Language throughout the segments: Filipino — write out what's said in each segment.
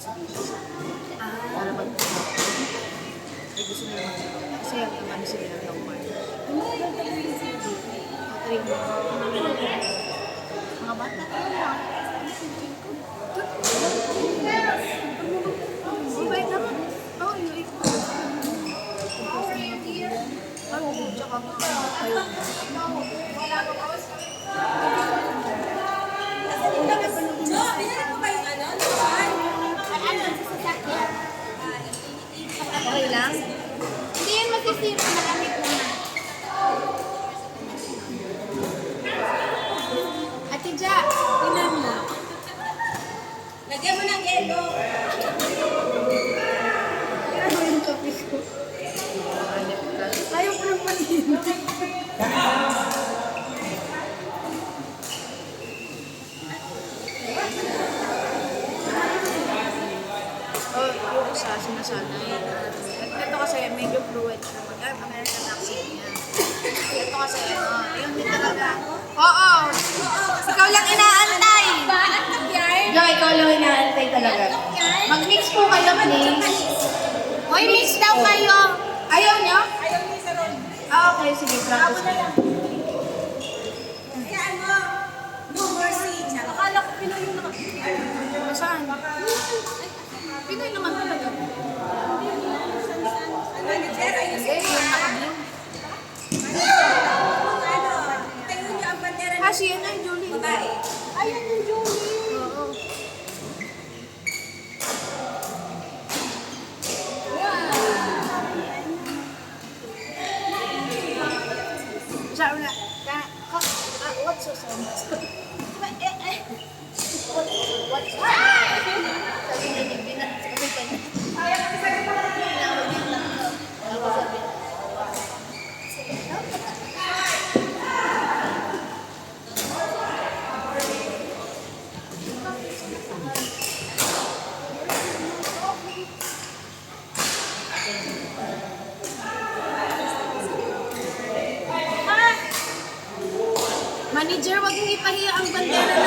exhibition. Para mag-exhibition. Ay, gusto nila mag-exhibition. Kasi yung naman sila ng one. Mga bata. Mabait naman. Oo, yun. Ay, tsaka kayo. Okay lang? Hindi yan masisira, malamig naman. Ate Ja, tinan mo. Lagyan mo ng yelo. Ano yung kapis ko? Ayaw ko ng panin. Oh, yung isa, sinasanay. Ito kasi medyo fluent siya. American accent niya. Ito kasi, yung hindi talaga. Oo! Ikaw lang inaantay! Baat ka, Pierre. Jo, ikaw lang inaantay talaga. Mag-mix po kayo, please. Hoy, mix daw kayo. Ayaw niyo? Ayaw niya sa ron. Okay, sige. Practice kayo. Kaya ano, no mercy. Akala ko Pinoy yung Saan? Pinoy naman talaga. manager. Ayun Hindi, yung naka-blue. tayo niyo ang bandera Ah, ng siya na yung Julie. babae. Ayan yung Julie. Oo. Saan na? What's your song? What's your Sabi niya, hindi na. Sabi ka niya. Tinawag niya lang. Tapos sabi niya. Manager, wag mong ipahiya ang bandera ng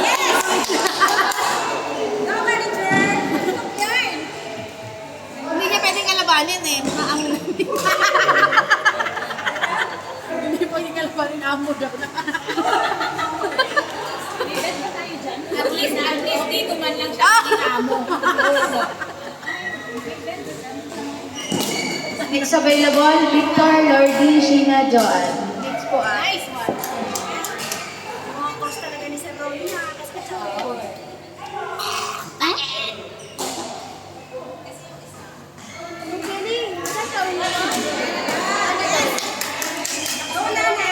No manager. Yarn. Hindi niya pwedeng kalabanin eh. Mga amo na. Hindi pwedeng kalabanin amo daw na. At least dito man lang siya Ah! kinamo. Next available, Victor, Lordy, Sheena, Joanne. Next po ah. Nice one. Mga course talaga ni Sir Rolly. Nakakas ka siya. Ang galing. Saan ka ulit? Wala na.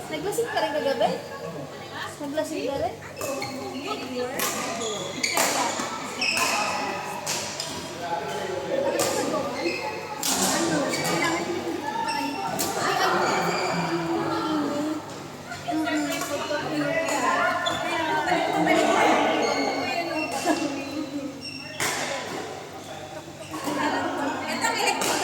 Naglasing ka rin kagabi? Naglasing ka rin? Ito ang electric.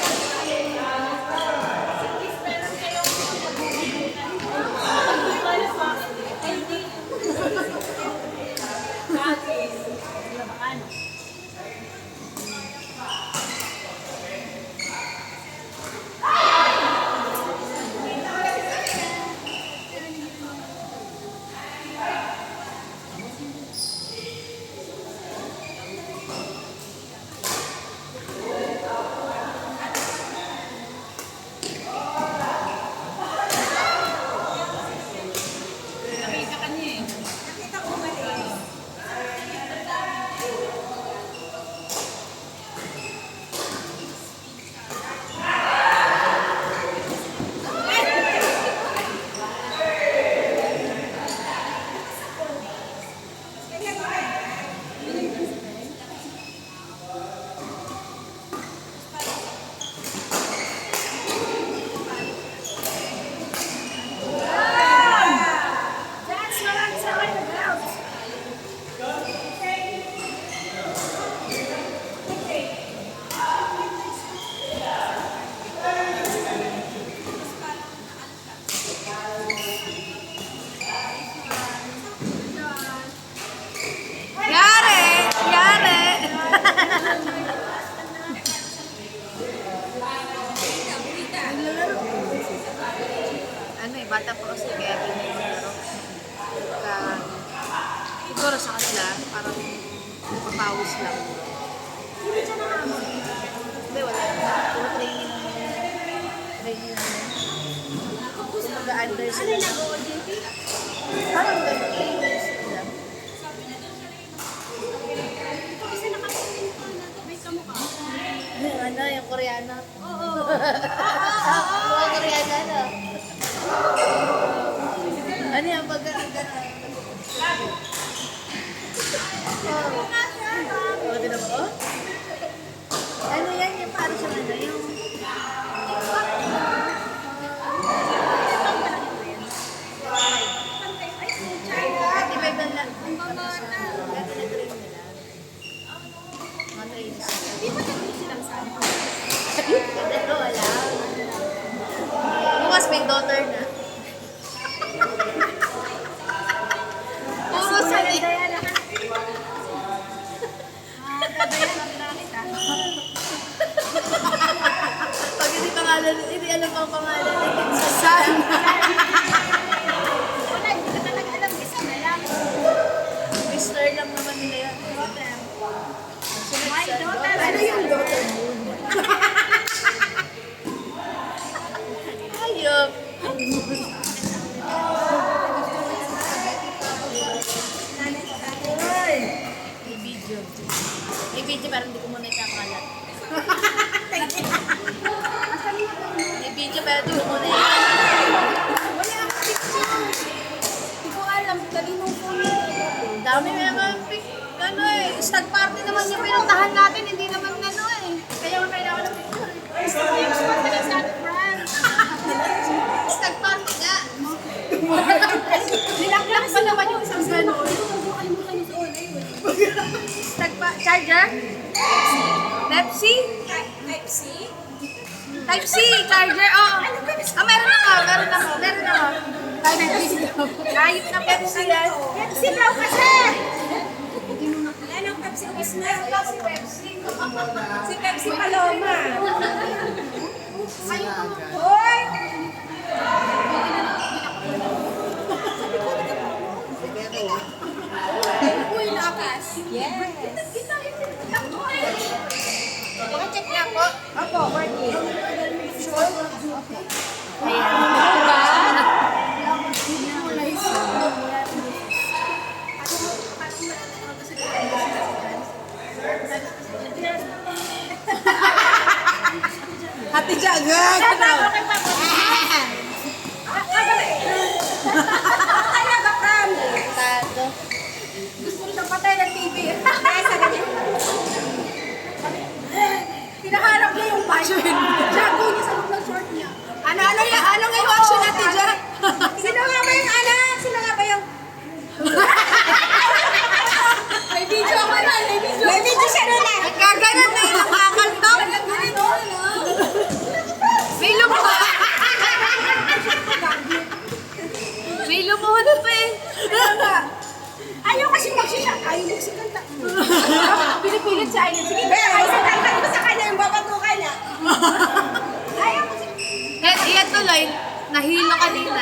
Nakita ko mali. bata pa kasi kaya ganyan yung laro. Siguro sa kanila, parang mapapawis lang. Hindi siya nakahamon. Hindi, wala. Puro training lang. Mag-under Ano sila. yung nag-OJT? Parang training sila. Ito kasi nakatingin ko na. May kamukha. Ano, yung Koreano. Oo. Mga Koreano, ano? Ano yung pagkakita? Oh, di na ba? Oh? Ano yan? Yung parang sa ano? Yung... Di ba iba lang? Dati na-train nila. Mga train sila. Di ba nag-meet silang sana? Ito, wala. Bukas may daughter na. Puro sa Diana, ha? Diana, nakita. Pag hindi pangalan, hindi alam ang pangalan, hindi sa San. Wala, hindi ka talaga alam. Isa na lang. Mister lang naman nila yan. Daughter. Sunod My sa daughter. Ano yung daughter mo? Ayop. May video. May video parang hindi ko muna ikakalat. May video pero hindi ko muna Wala akong picture. Hindi ko alam. Kaninong phone mo. Dami may mga ano eh. Stag party naman yung pinuntahan natin. Hindi naman ano eh. Kaya nga kailangan ng picture. Gusto ko yung spot na sa ating brand. Stag party nga. Nilaklas pa naman yung isang gano'n. Kalimutan yung sa online. Stag pa charger? Pepsi? Type C? Type C, charger. Oh. Ah, meron ako. Type C. Ayop na Pepsi yan. Pepsi daw kasi! Anong Pepsi Gisner? Si Pepsi. Si Pepsi Paloma. Hoy! Uy, lakas. Yes. Check na po. Opo, working. Ayan. Hati jaga. Talaga, Pram. Tado. Gusto ko siyang patay ng TV. Sa ganyan. Pinaharap niya yung bike. Jago niya sa loob ng short niya. Ano nga yung action natin dyan? Sino nga ba yung anak? Sino nga ba yung... May video ako na. May video siya nun eh. Gaganan na yung nakakaltok. May lumuhod. May lumuhod pa eh. Ayaw kasi magsisya. Ayaw magsikanta. Pinipilit siya. Sige, ayaw sa kanta ko sa kanya yung babatukan niya. Ayaw magsikanta. Yan tuloy. Nahilo kanina.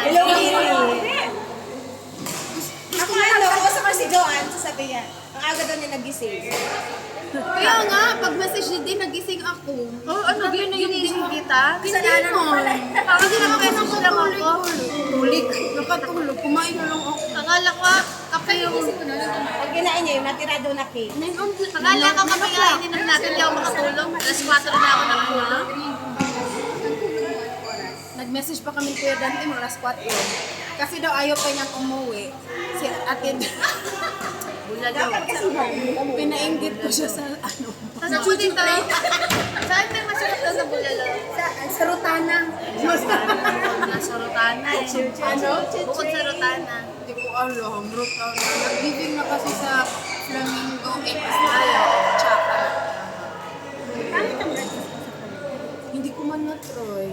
Ako nga, nakausap ko si Joanne, sasabihin niya, ang aga daw niya nagising. Kaya nga, pag message niya din, nagising ako. Oh, ano, ginising kita? Kasalanan mo pala. Kasi naka-message lang ako. Tulik. Nakatulog. Kumain na lang ako. Akala ko, kape yung... Pag kinain niya, yung natira daw na cake. Akala ko kape kainin na natin, hindi ako makatulog. Alas 4 na ako nakatulog. Nag-message pa kami Kuya Dante mga alas 4. Kasi daw ayaw pa niyang umuwi. Si atin. Dapat kasi Pinainggit ko siya sa ano. Saan po dito? Saan may masarap daw sa bulalo? sa Rutana. Nasa Rotana eh. Ano? Bukod sa Rotana. Hindi ko alam. Nag-giving na kasi sa Flamingo Expo. Tsaka. Bakit ang ganda? Hindi ko man na-try.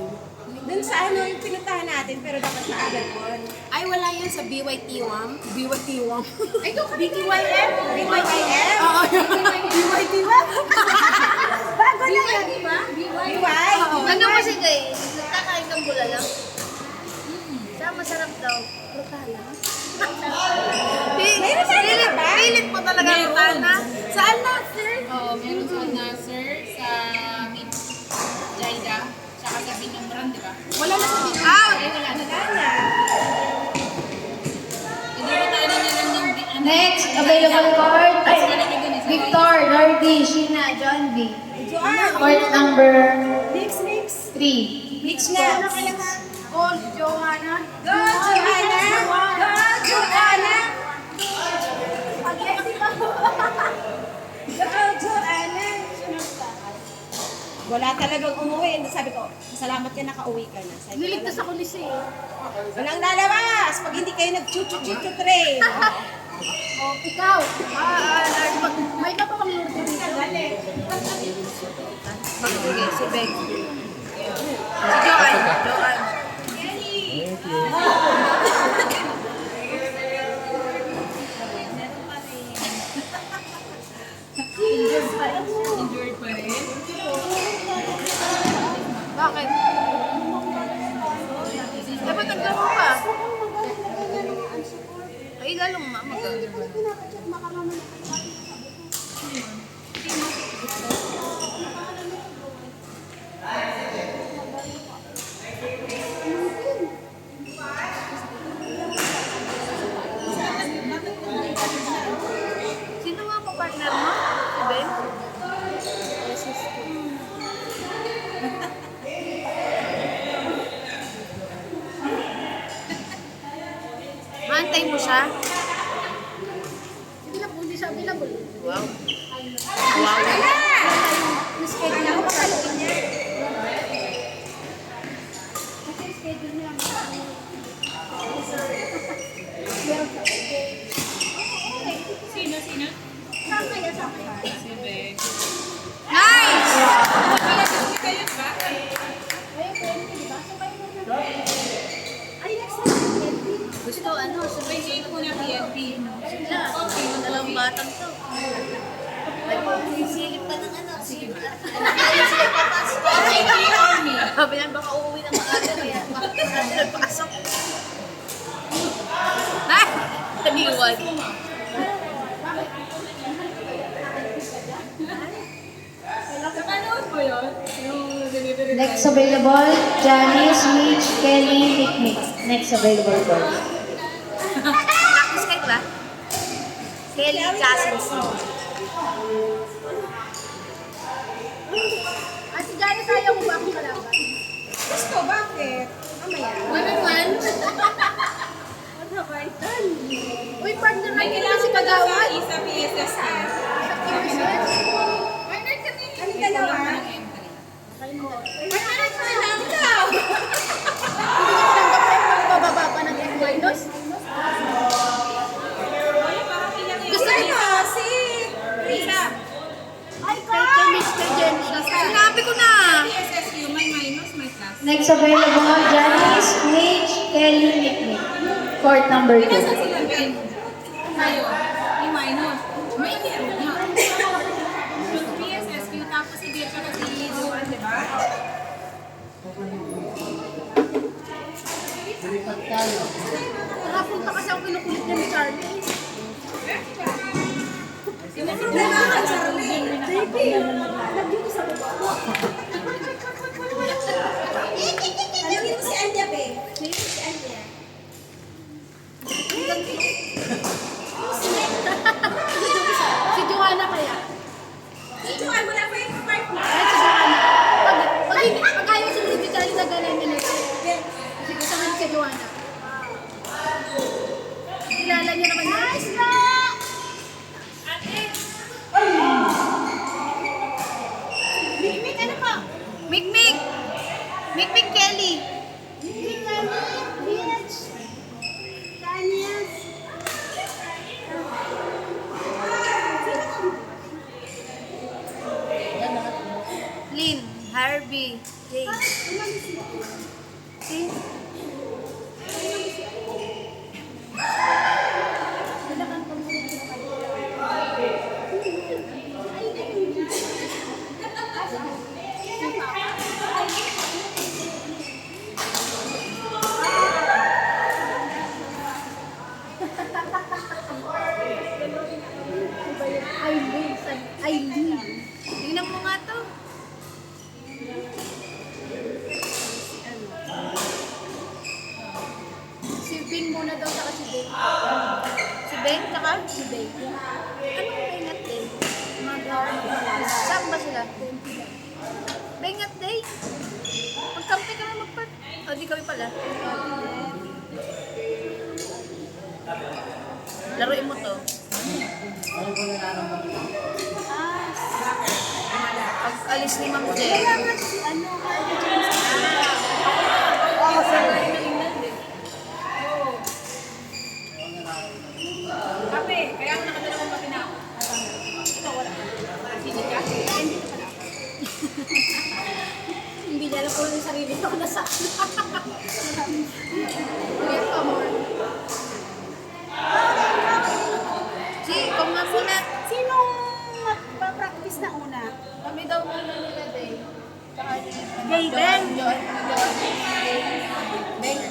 Dun sa ano yung pinuntahan natin, pero dapat na agad po. Ay, wala yan sa BYT1. BYT1. Ay, ito ka BTYM? BYM? Oo, BYT1? Bago na yan. BY? Ano kasi guys? Nagkakain kang bulalo? Sama Masarap daw. Rutala. ba? Pilit mo talaga rutala. Saan na, sir? Oo, meron sa Nasser, sa Mid Jaida, tsaka sa Binumran, di ba? Wala na sa dito. Ah! Ay, wala na. Hindi ba tayo na lang yung Next available card. Ay, Victor, Lordy, Sheena, John B. Joanne. Court number Mix. 3. Mix na. Gold, Johanna. Go, Joanna! Go, Joanna! Pag-yes ba? Go, Joanna! Wala talagang umuwi. Sabi ko, salamat ka nakauwi ka na. Sabi ko, Niligtas ako ni Sir. walang lalabas pag hindi kayo nag-chuchu-chuchu train. Oh, ikaw. May iba pa bang lurdo dito? Bakit? Si Beg. Si Joanne. Endured pa rin. Bakit? Dapat naglaro pa. Ay, lalong mag-ano. Sino nga pa partner mo? Si Ben? Maantay mo siya? Hindi siya available. Wow. Wow. Schedule ako paluin niya. Sino? Saan kaya? Si Beg. Nice! Kayo ba? Ay, next na. Gusto ano? May date ko na PNP. Sila. Dalawang batang to. Silip pa ng ano. Silip pa. Kaya sila papasok. Sabi niya, baka uuwi ng maaga kaya baka nagpasok. Ha? Taniwan. Napanood mo yun? Yung delivery. Next available, Janice, Mitch, Kelly, Mikmik. Next available card. Practice kayo ba? Kelly Cousins. Si Janice, ayaw mo ba akong kalaban? Gusto, bakit? Mamaya. One-on-one? Ano ba ito? Uy, partner May natin kailangan si pa daw Kagawad. sa PSS ka. Partner kami. Ano dalawa? Partner sa lang daw. Hindi niya tinanggap sa'yo pagbababa pa ng F-minus? Gusto niya. Si Risa. Ay, kay Miss kay Jen. Sinabi ko na. PSSU, may minus, may plus. Next available, Janice, Mitch, Kelly, Mikmik. Court number 2. Saan sila Ben? Tayo. Yung minus. May meron na. Yung PSSU, tapos si Dirka kasi Juan, di ba? Nakapunta kasi ako kinukulit niya ni Charlie. Tanungin mo si Anya, be. Si Anya. Si Joanna kaya. Si Joanne, wala pa yung partner. Ay, si Joanna. Pag ayaw sumunod si Charlie, nagalan niya na tayo. Sige, saman si Joanna. Kilala niya naman. Nice na! Mikmik, ano pa? Mikmik! Mikmik Kelly! Mikmik Kelly! Bitch! Daniels! Lynn, Harvey, Jay. See? Bengat day. Magkampi ka na magpat. O, di kami pala. Laruin mo to. Pag alis ni Ma'am Jen. Kaya nga si ano, Cardi James. Kape, kaya ako nakadalawang kape na ako. Ito, wala. Sino ka? Hindi ka pala. Hindi niya alam kung yung sarili ko nasaan. Ulit pa more. Si, kung nga muna. Sinong magpa-practice na una? Kami daw muna nila day. Tsaka ni Day, Beng. Beng.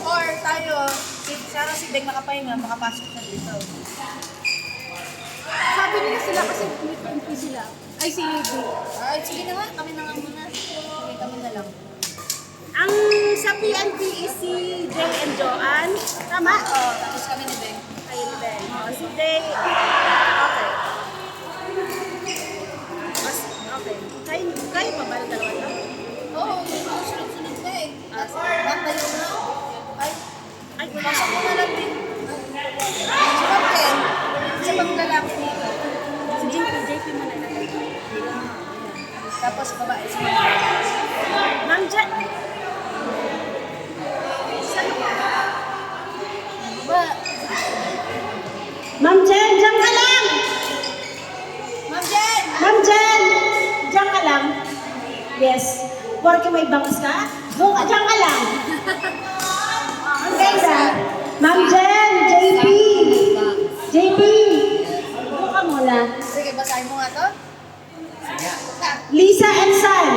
Or tayo. Sana si Beng makapahinga, makapasok siya dito. Sabi nila sila kasi may sila. Ay, si Edu. Ay, sige na nga. Kami na nga muna. Sige, kami na lang. Ang sa PNP is si Jay and Joanne. Tama? Oo, tapos kami ni Beng. Ayun din. Si Jay. Okay. Mas, okay. Kayo pa ba na dalawa to? Oo, sunod-sunod na eh. Natayo na. Ay, pasok mo na lang din. Si Ma'am Ken, si Ma'am lalaki dito. Si JP mo na lang. Tapos babae si Ma'am. Ma'am Jen. Ba? Ma'am Jen, diyan ka lang! Ma'am Jen! Ma'am Jen! Diyan ka lang. Yes. Porque may bangs ka? Doon ka, diyan ka lang. Ang ganda. Ma'am Jen, JP. JP. Doon ka muna. Sige, basahin mo nga to. Lisa and San.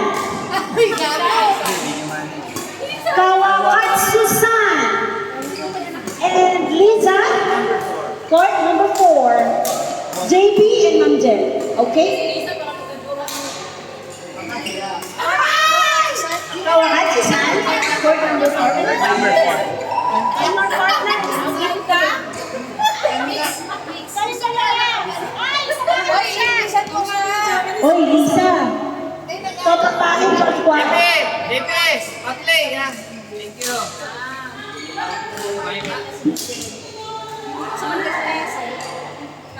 Ay, gago! Kawawat Susan. And Lisa. Court number 4. JP and Ma'am Jen. Okay? Kawawat Susan. Court number 4. Number 4. And more partner. Lisa. Hoy, ilisan mo nga! Oy, Lisa. Papapain sa kwarto. DPS! Patlay! Yan! Thank you!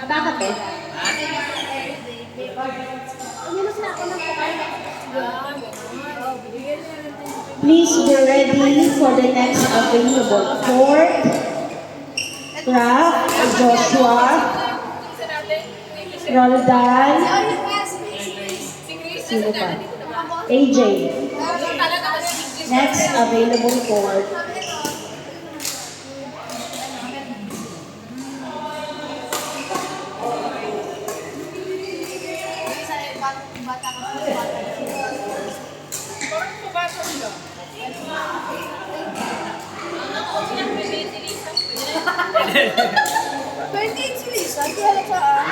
Bakit eh? Please be ready for the next available court. Ralph, Joshua, Roldan, sino pa? AJ. Next available court. Birthday si Lisa, di halata ah.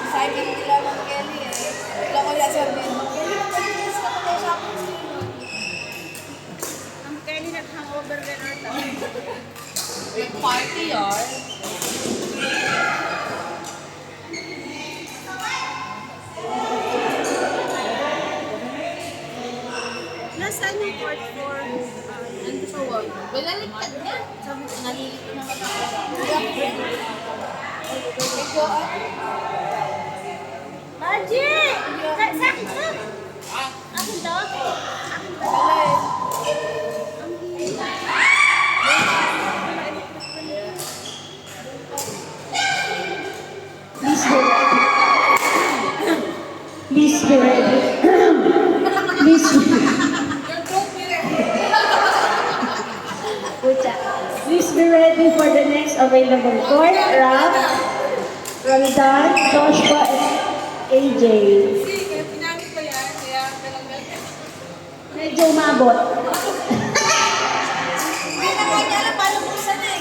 Excited nila Ma'am Kelly eh. Wala ko yan sabihin. Ma'am Kelly, mag-release ka pa tayo sa akin. Ang Kelly nag-hangover ka nata. Big party yun. Nasaan yung court for? Nandito sa wall. Balaligtad niya. Sabi ko, nalilito na ako. Ikaw ah. Margie! Sa akin to? Akin to? Alay. Please be ready. Please be ready. Pucha. Please be ready for the next available court. Ralph, Roldan, Joshua, and AJ. Medyo umabot. Hindi na nga niya alam paano buksan eh.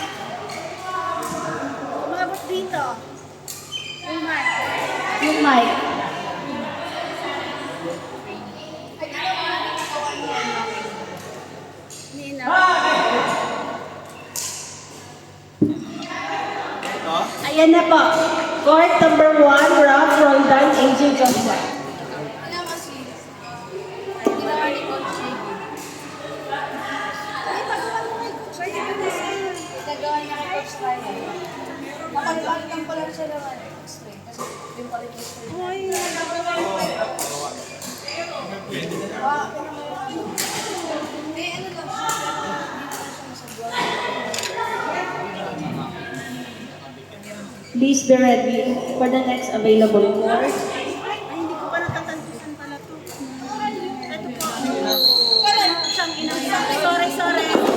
Umabot dito. Yung mic. Nina. Yan na po. Court number 1, Rob Roldan, AJ Joshua. Alam mo si... Ginawa ni Coach Shady. Ay, pagawa mo kay Coach Shady. Nagawa niya kay Coach Ryan. Nakalimutan ko lang siya naman. Kasi yung qualification. Ay, nagawa mo kay Hindi, ano lang siya. Please be ready for the next available court. Ay, hindi ko pa natatantusan pala to. Ito po. Siyang ina. Sorry.